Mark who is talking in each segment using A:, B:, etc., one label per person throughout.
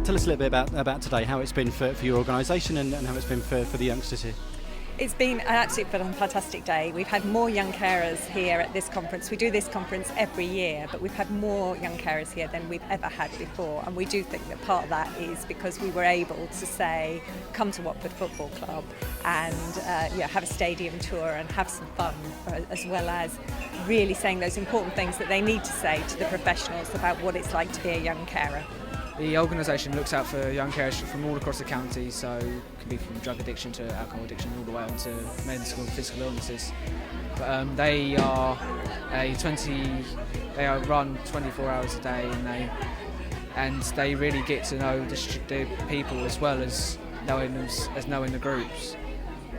A: Tell us a little bit about today, how it's been for your organisation and how it's been for the youngsters here.
B: It's been an absolutely fantastic day. We've had more young carers here at this conference. We do this conference every year, but we've had more young carers here than we've ever had before. And we do think that part of that is because we were able to say, come to Watford Football Club and have a stadium tour and have some fun, as well as really saying those important things that they need to say to the professionals about what it's like to be a young carer.
C: The organisation looks out for young carers from all across the county, so it can be from drug addiction to alcohol addiction all the way on to mental and physical illnesses. But they are run 24 hours a day, and they really get to know the people as well as knowing the groups.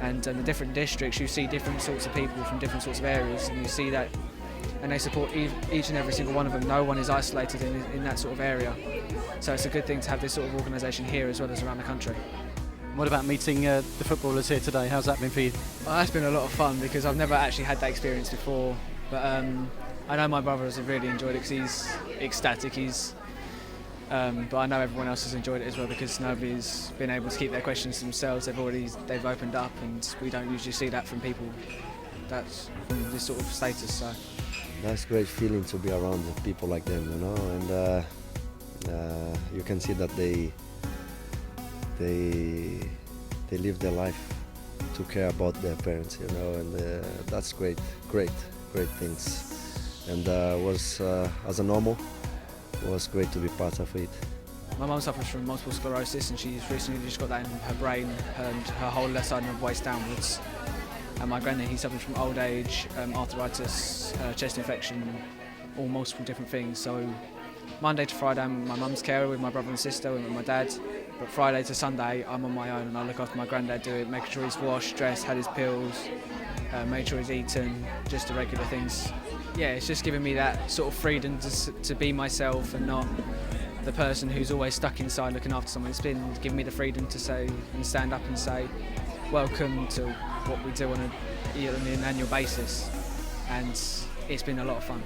C: And in the different districts, you see different sorts of people from different sorts of areas, and you see that, and they support each and every single one of them. No one is isolated in that sort of area. So it's a good thing to have this sort of organisation here as well as around the country.
A: What about meeting the footballers here today? How's that been for you?
C: Well, that's been a lot of fun because I've never actually had that experience before. But I know my brothers have really enjoyed it because he's ecstatic. But I know everyone else has enjoyed it as well because nobody's been able to keep their questions to themselves. They've opened up, and we don't usually see that from people that's from this sort of status. So
D: that's a great feeling to be around people like them, and you can see that they live their life to care about their parents, and that's great things. And was as a normal, it was great to be part of it.
C: My mum suffers from multiple sclerosis, and she's recently just got that in her brain and her whole left side of the waist downwards. And my granddad, he suffers from old age, arthritis, chest infection, all multiple different things. So Monday to Friday I'm my mum's carer with my brother and sister and with my dad. But Friday to Sunday I'm on my own, and I look after my granddad, do it, making sure he's washed, dressed, had his pills, made sure he's eaten, just the regular things. Yeah, it's just giving me that sort of freedom to be myself and not the person who's always stuck inside looking after someone. It's been giving me the freedom to say and stand up and say, welcome to what we do on an annual basis, and it's been a lot of fun.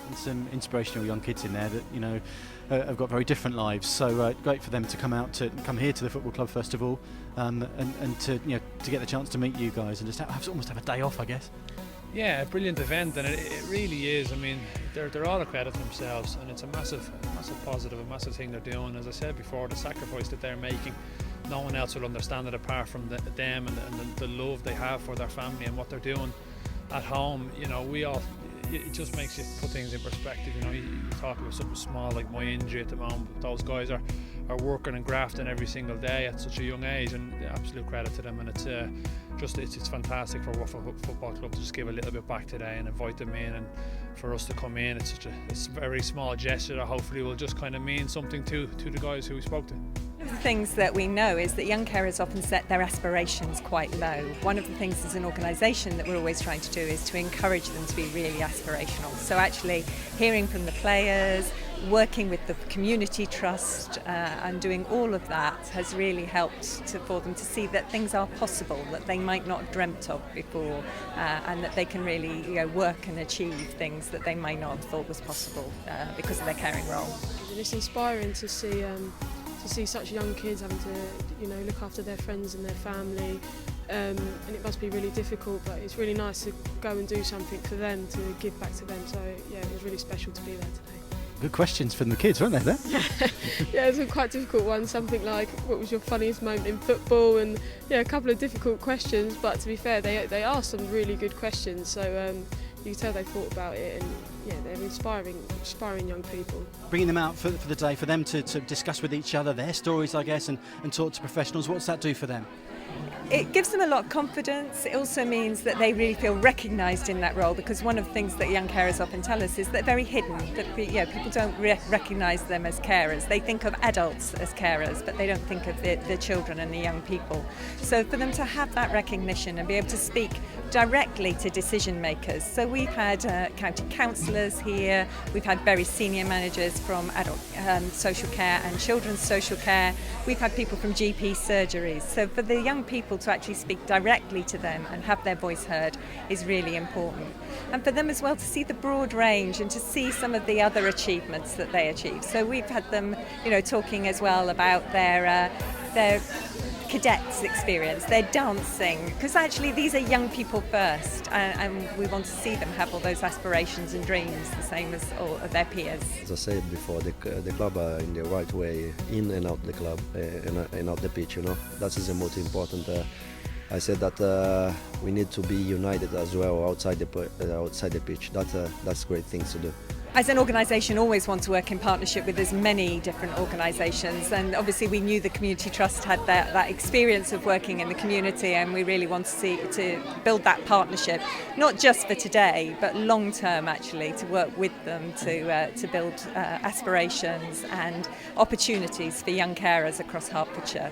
A: And some inspirational young kids in there that have got very different lives. So great for them to come here to the football club first of all, and to get the chance to meet you guys and just almost have a day off, I guess.
E: Yeah, a brilliant event, and it really is. I mean, they're all a credit to themselves, and it's a massive positive, a massive thing they're doing. As I said before, the sacrifice that they're making, no one else will understand it apart from them and the love they have for their family and what they're doing at home. It just makes you put things in perspective. You talk about something small like my injury at the moment, but those guys are working and grafting every single day at such a young age, and absolute credit to them. And it's fantastic for Watford Football Club to just give a little bit back today and invite them in, and for us to come in. It's a very small gesture that hopefully will just kind of mean something to the guys who we spoke to.
B: One of the things that we know is that young carers often set their aspirations quite low. One of the things as an organisation that we're always trying to do is to encourage them to be really aspirational. So actually hearing from the players, working with the community trust and doing all of that has really helped for them to see that things are possible that they might not have dreamt of before, and that they can really work and achieve things that they might not have thought was possible because of their caring role.
F: It's inspiring to see such young kids having to look after their friends and their family, and it must be really difficult, but it's really nice to go and do something for them, to give back to them. So yeah, it was really special to be there today.
A: Good questions from the kids, weren't they, there?
F: Yeah, it was a quite difficult one, something like what was your funniest moment in football, and a couple of difficult questions, but to be fair they asked some really good questions, so you can tell they thought about it, and they're inspiring young people.
A: Bringing them out for the day, for them to discuss with each other their stories, I guess, and talk to professionals, what's that do for them?
B: It gives them a lot of confidence. It also means that they really feel recognised in that role, because one of the things that young carers often tell us is that they're very hidden, that people don't recognise them as carers. They think of adults as carers, but they don't think of the children and the young people. So for them to have that recognition and be able to speak directly to decision makers. So we've had county councillors counsellors here. We've had very senior managers from adult social care and children's social care. We've had people from GP surgeries. So for the young people to actually speak directly to them and have their voice heard is really important. And for them as well to see the broad range and to see some of the other achievements that they achieve. So we've had them, talking as well about their cadets experience, their dancing, because actually these are young people first, and we want to see them have all those aspirations and dreams the same as all of their peers.
D: As I said before, the club are in the right way, in and out the club, and out the pitch, That is the most important. I said that we need to be united as well outside the pitch. That's great things to do.
B: As an organisation, always want to work in partnership with as many different organisations, and obviously we knew the Community Trust had that experience of working in the community, and we really want to build that partnership, not just for today but long term, actually, to work with them to build aspirations and opportunities for young carers across Hertfordshire.